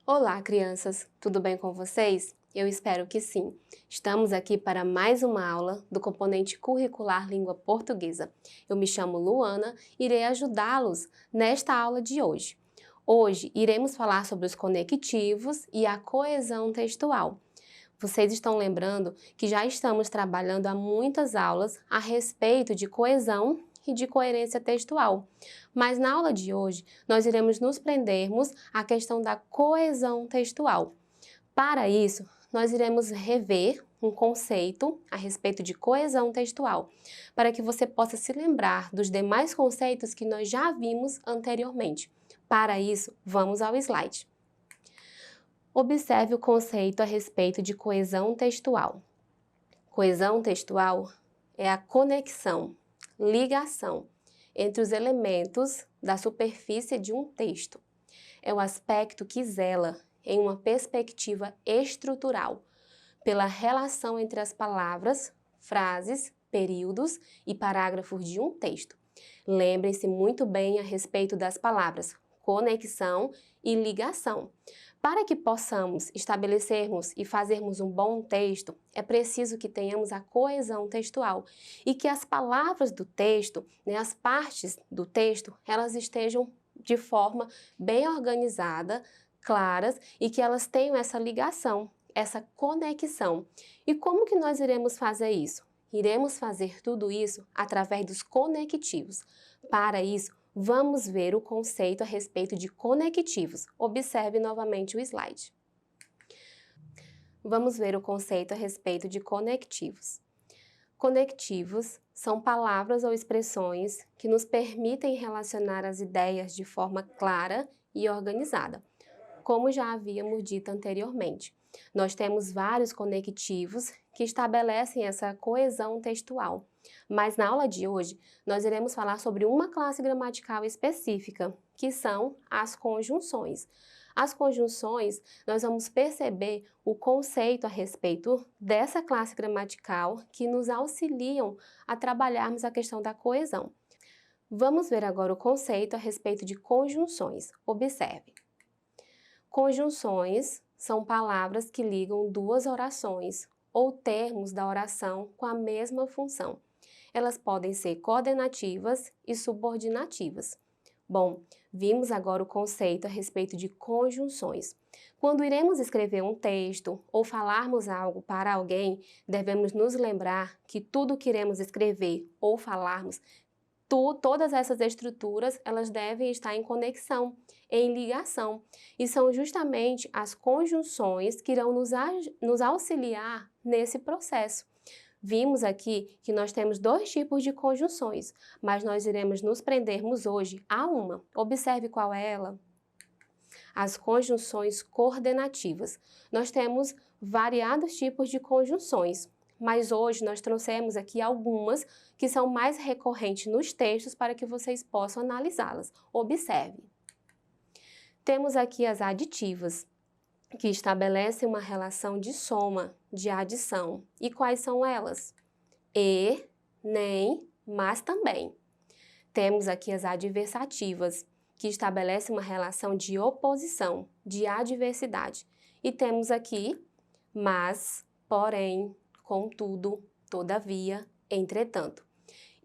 Olá, crianças! Tudo bem com vocês? Eu espero que sim. Estamos aqui para mais uma aula do componente curricular Língua Portuguesa. Eu me chamo Luana e irei ajudá-los nesta aula de hoje. Hoje iremos falar sobre os conectivos e a coesão textual. Vocês estão lembrando que já estamos trabalhando há muitas aulas a respeito de coesão e de coerência textual. Mas na aula de hoje, nós iremos nos prendermos à questão da coesão textual. Para isso, nós iremos rever um conceito a respeito de coesão textual, para que você possa se lembrar dos demais conceitos que nós já vimos anteriormente. Para isso, vamos ao slide. Observe o conceito a respeito de coesão textual. Coesão textual é a conexão, ligação entre os elementos da superfície de um texto. É o aspecto que zela, em uma perspectiva estrutural, pela relação entre as palavras, frases, períodos e parágrafos de um texto. Lembrem-se muito bem a respeito das palavras conexão e ligação. Para que possamos estabelecermos e fazermos um bom texto, é preciso que tenhamos a coesão textual e que as palavras do texto, as partes do texto, elas estejam de forma bem organizada, claras e que elas tenham essa ligação, essa conexão. E como que nós iremos fazer isso? Iremos fazer tudo isso através dos conectivos. Para isso, vamos ver o conceito a respeito de conectivos. Observe novamente o slide. Vamos ver o conceito a respeito de conectivos. Conectivos são palavras ou expressões que nos permitem relacionar as ideias de forma clara e organizada, como já havíamos dito anteriormente. Nós temos vários conectivos que estabelecem essa coesão textual. Mas na aula de hoje, nós iremos falar sobre uma classe gramatical específica, que são as conjunções. As conjunções, nós vamos perceber o conceito a respeito dessa classe gramatical que nos auxiliam a trabalharmos a questão da coesão. Vamos ver agora o conceito a respeito de conjunções. Observe. Conjunções são palavras que ligam duas orações ou termos da oração com a mesma função. Elas podem ser coordenativas e subordinativas. Bom, vimos agora o conceito a respeito de conjunções. Quando iremos escrever um texto ou falarmos algo para alguém, devemos nos lembrar que tudo que iremos escrever ou falarmos, todas essas estruturas, elas devem estar em conexão, em ligação. E são justamente as conjunções que irão nos auxiliar nesse processo. Vimos aqui que nós temos dois tipos de conjunções, mas nós iremos nos prendermos hoje a uma. Observe qual é ela. As conjunções coordenativas. Nós temos variados tipos de conjunções, mas hoje nós trouxemos aqui algumas que são mais recorrentes nos textos para que vocês possam analisá-las. Observe. Temos aqui as aditivas, que estabelecem uma relação de soma, de adição. E quais são elas? E, nem, mas também. Temos aqui as adversativas, que estabelecem uma relação de oposição, de adversidade. E temos aqui mas, porém, contudo, todavia, entretanto.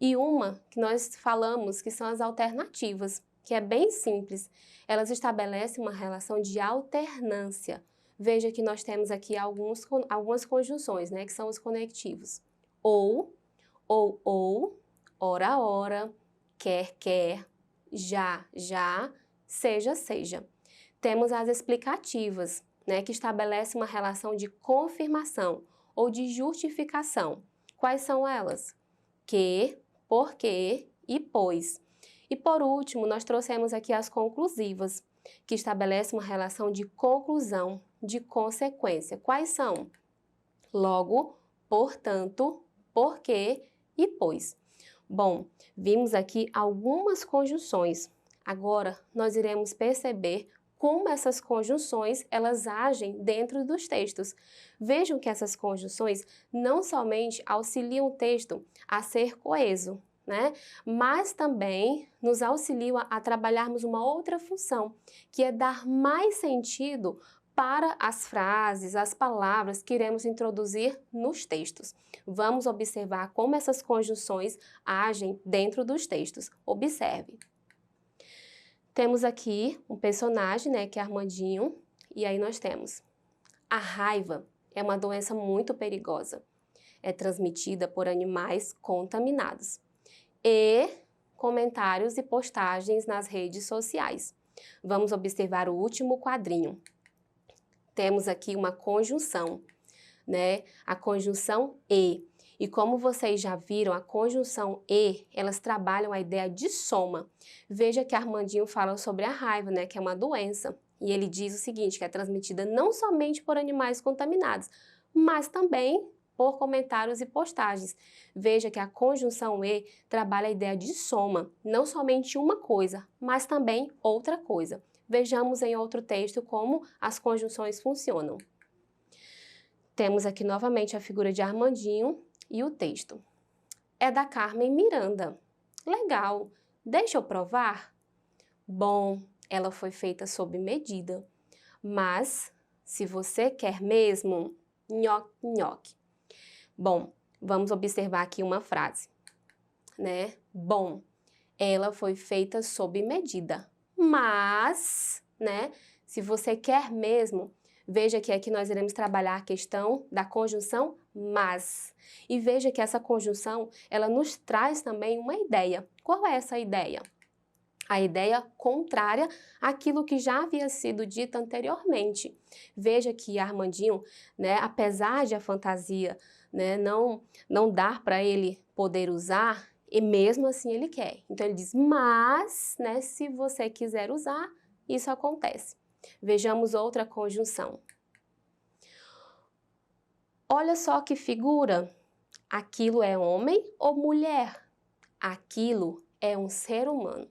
E uma que nós falamos que são as alternativas, que é bem simples. Elas estabelecem uma relação de alternância. Veja que nós temos aqui algumas conjunções, que são os conectivos. Ou, ora, ora, quer, já, seja. Temos as explicativas, que estabelecem uma relação de confirmação ou de justificação. Quais são elas? Que, porque e pois. E por último, nós trouxemos aqui as conclusivas, que estabelecem uma relação de conclusão, de consequência. Quais são? Logo, portanto, porque e pois. Bom, vimos aqui algumas conjunções. Agora, nós iremos perceber como essas conjunções, elas agem dentro dos textos. Vejam que essas conjunções não somente auxiliam o texto a ser coeso, né? Mas também nos auxiliam a trabalharmos uma outra função, que é dar mais sentido para as frases, as palavras que iremos introduzir nos textos. Vamos observar como essas conjunções agem dentro dos textos. Observe. Temos aqui um personagem, né, que é Armandinho, e aí nós temos: a raiva é uma doença muito perigosa. É transmitida por animais contaminados. E comentários e postagens nas redes sociais. Vamos observar o último quadrinho. Temos aqui uma conjunção, né? A conjunção e. E como vocês já viram, a conjunção e, elas trabalham a ideia de soma. Veja que Armandinho fala sobre a raiva, né? Que é uma doença. E ele diz o seguinte, que é transmitida não somente por animais contaminados, mas também por comentários e postagens. Veja que a conjunção e trabalha a ideia de soma, não somente uma coisa, mas também outra coisa. Vejamos em outro texto como as conjunções funcionam. Temos aqui novamente a figura de Armandinho e o texto. É da Carmen Miranda. Legal, deixa eu provar? Bom, ela foi feita sob medida, mas se você quer mesmo, nhoque, nhoque. Bom, vamos observar aqui uma frase, né? Bom, ela foi feita sob medida, mas, né? Se você quer mesmo, veja que aqui nós iremos trabalhar a questão da conjunção mas. E veja que essa conjunção, ela nos traz também uma ideia. Qual é essa ideia? A ideia contrária àquilo que já havia sido dito anteriormente. Veja que Armandinho, né, apesar de a fantasia, né, não dar para ele poder usar, e mesmo assim ele quer. Então ele diz, mas, né, se você quiser usar, isso acontece. Vejamos outra conjunção. Olha só que figura. Aquilo é homem ou mulher? Aquilo é um ser humano.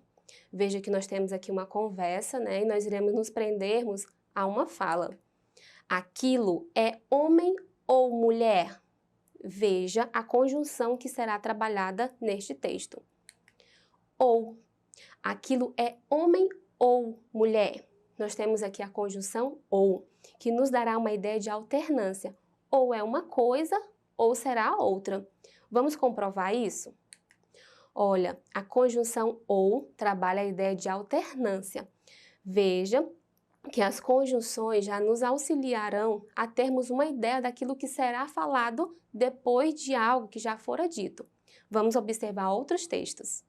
Veja que nós temos aqui uma conversa, né? E nós iremos nos prendermos a uma fala. Aquilo é homem ou mulher? Veja a conjunção que será trabalhada neste texto. Ou. Aquilo é homem ou mulher? Nós temos aqui a conjunção ou, que nos dará uma ideia de alternância. Ou é uma coisa ou será outra. Vamos comprovar isso? Olha, a conjunção ou trabalha a ideia de alternância. Veja que as conjunções já nos auxiliarão a termos uma ideia daquilo que será falado depois de algo que já fora dito. Vamos observar outros textos.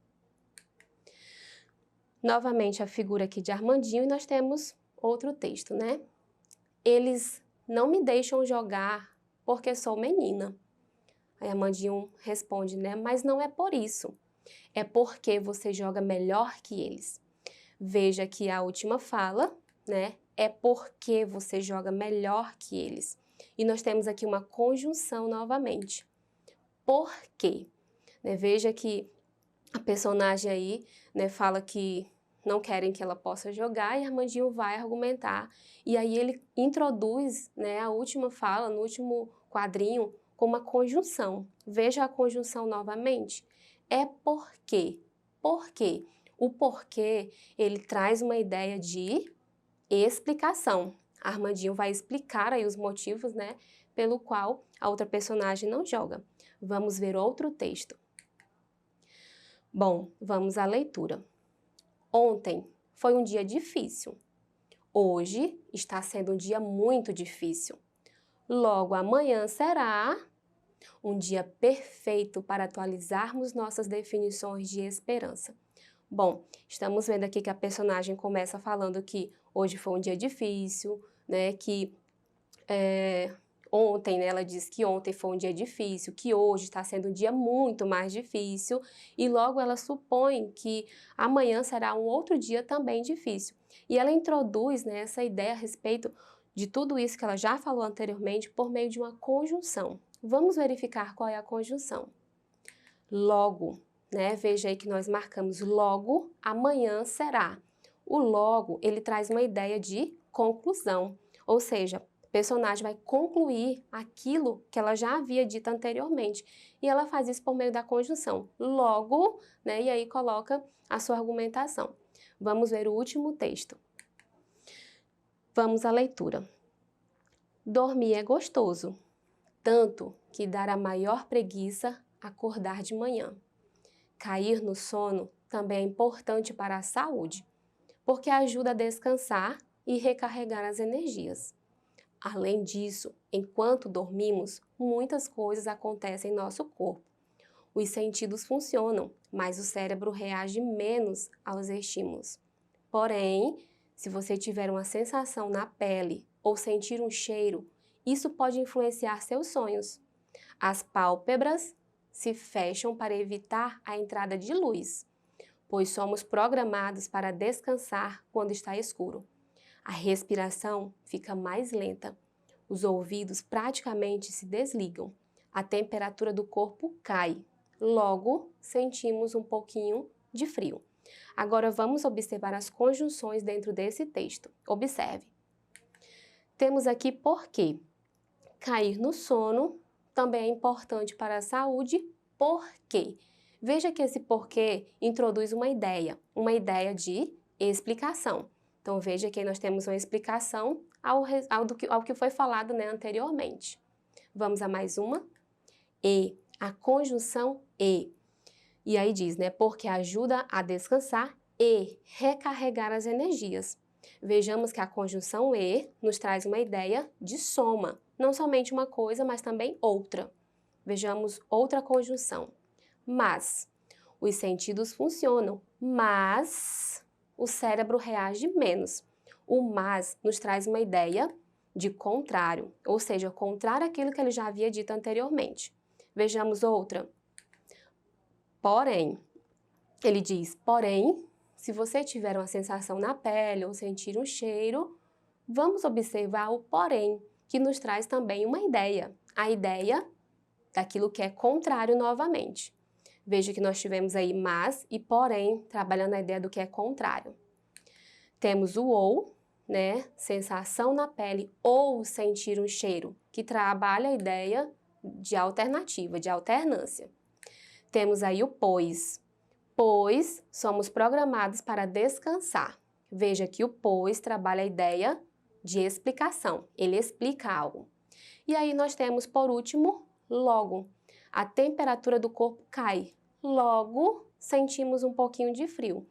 Novamente a figura aqui de Armandinho e nós temos outro texto, né? Eles não me deixam jogar porque sou menina. Aí Armandinho responde, né? Mas não é por isso. É porque você joga melhor que eles. Veja que a última fala, né? É porque você joga melhor que eles. E nós temos aqui uma conjunção novamente. Por quê? Né? Veja que a personagem aí, né, fala que não querem que ela possa jogar e Armandinho vai argumentar. E aí ele introduz, né, a última fala, no último quadrinho, com uma conjunção. Veja a conjunção novamente. É porque. Por quê? O porquê, ele traz uma ideia de explicação. Armandinho vai explicar aí os motivos, né, pelo qual a outra personagem não joga. Vamos ver outro texto. Bom, vamos à leitura. Ontem foi um dia difícil. Hoje está sendo um dia muito difícil. Logo amanhã será um dia perfeito para atualizarmos nossas definições de esperança. Bom, estamos vendo aqui que a personagem começa falando que hoje foi um dia difícil, né, que ontem, né, ela diz que ontem foi um dia difícil, que hoje está sendo um dia muito mais difícil e logo ela supõe que amanhã será um outro dia também difícil. E ela introduz, né, essa ideia a respeito de tudo isso que ela já falou anteriormente por meio de uma conjunção. Vamos verificar qual é a conjunção. Logo, né, veja aí que nós marcamos logo, amanhã será. O logo, ele traz uma ideia de conclusão, ou seja, personagem vai concluir aquilo que ela já havia dito anteriormente. E ela faz isso por meio da conjunção. Logo, né, e aí coloca a sua argumentação. Vamos ver o último texto. Vamos à leitura. Dormir é gostoso, tanto que dará maior preguiça acordar de manhã. Cair no sono também é importante para a saúde, porque ajuda a descansar e recarregar as energias. Além disso, enquanto dormimos, muitas coisas acontecem em nosso corpo. Os sentidos funcionam, mas o cérebro reage menos aos estímulos. Porém, se você tiver uma sensação na pele ou sentir um cheiro, isso pode influenciar seus sonhos. As pálpebras se fecham para evitar a entrada de luz, pois somos programados para descansar quando está escuro. A respiração fica mais lenta, os ouvidos praticamente se desligam, a temperatura do corpo cai, logo sentimos um pouquinho de frio. Agora vamos observar as conjunções dentro desse texto. Observe. Temos aqui porque cair no sono também é importante para a saúde, porque. Veja que esse porquê introduz uma ideia de explicação. Então, veja que nós temos uma explicação ao que foi falado, né, anteriormente. Vamos a mais uma. E, a conjunção e. E aí diz, né, porque ajuda a descansar e recarregar as energias. Vejamos que a conjunção e nos traz uma ideia de soma. Não somente uma coisa, mas também outra. Vejamos outra conjunção. Mas. Os sentidos funcionam, mas o cérebro reage menos. O mas nos traz uma ideia de contrário, ou seja, contrário àquilo que ele já havia dito anteriormente. Vejamos outra. Porém, ele diz, porém, se você tiver uma sensação na pele ou sentir um cheiro, vamos observar o porém, que nos traz também uma ideia, a ideia daquilo que é contrário novamente. Veja que nós tivemos aí mas e porém, trabalhando a ideia do que é contrário. Temos o ou, né, sensação na pele ou sentir um cheiro, que trabalha a ideia de alternativa, de alternância. Temos aí o pois somos programados para descansar. Veja que o pois trabalha a ideia de explicação, ele explica algo. E aí nós temos, por último, logo. A temperatura do corpo cai, logo sentimos um pouquinho de frio.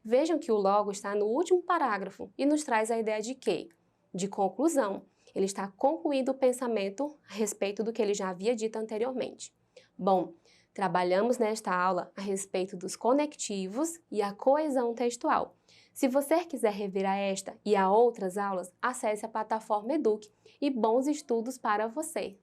Vejam que o logo está no último parágrafo e nos traz a ideia de quê? De conclusão. Ele está concluindo o pensamento a respeito do que ele já havia dito anteriormente. Bom, trabalhamos nesta aula a respeito dos conectivos e a coesão textual. Se você quiser rever a esta e a outras aulas, acesse a plataforma Eduque e bons estudos para você!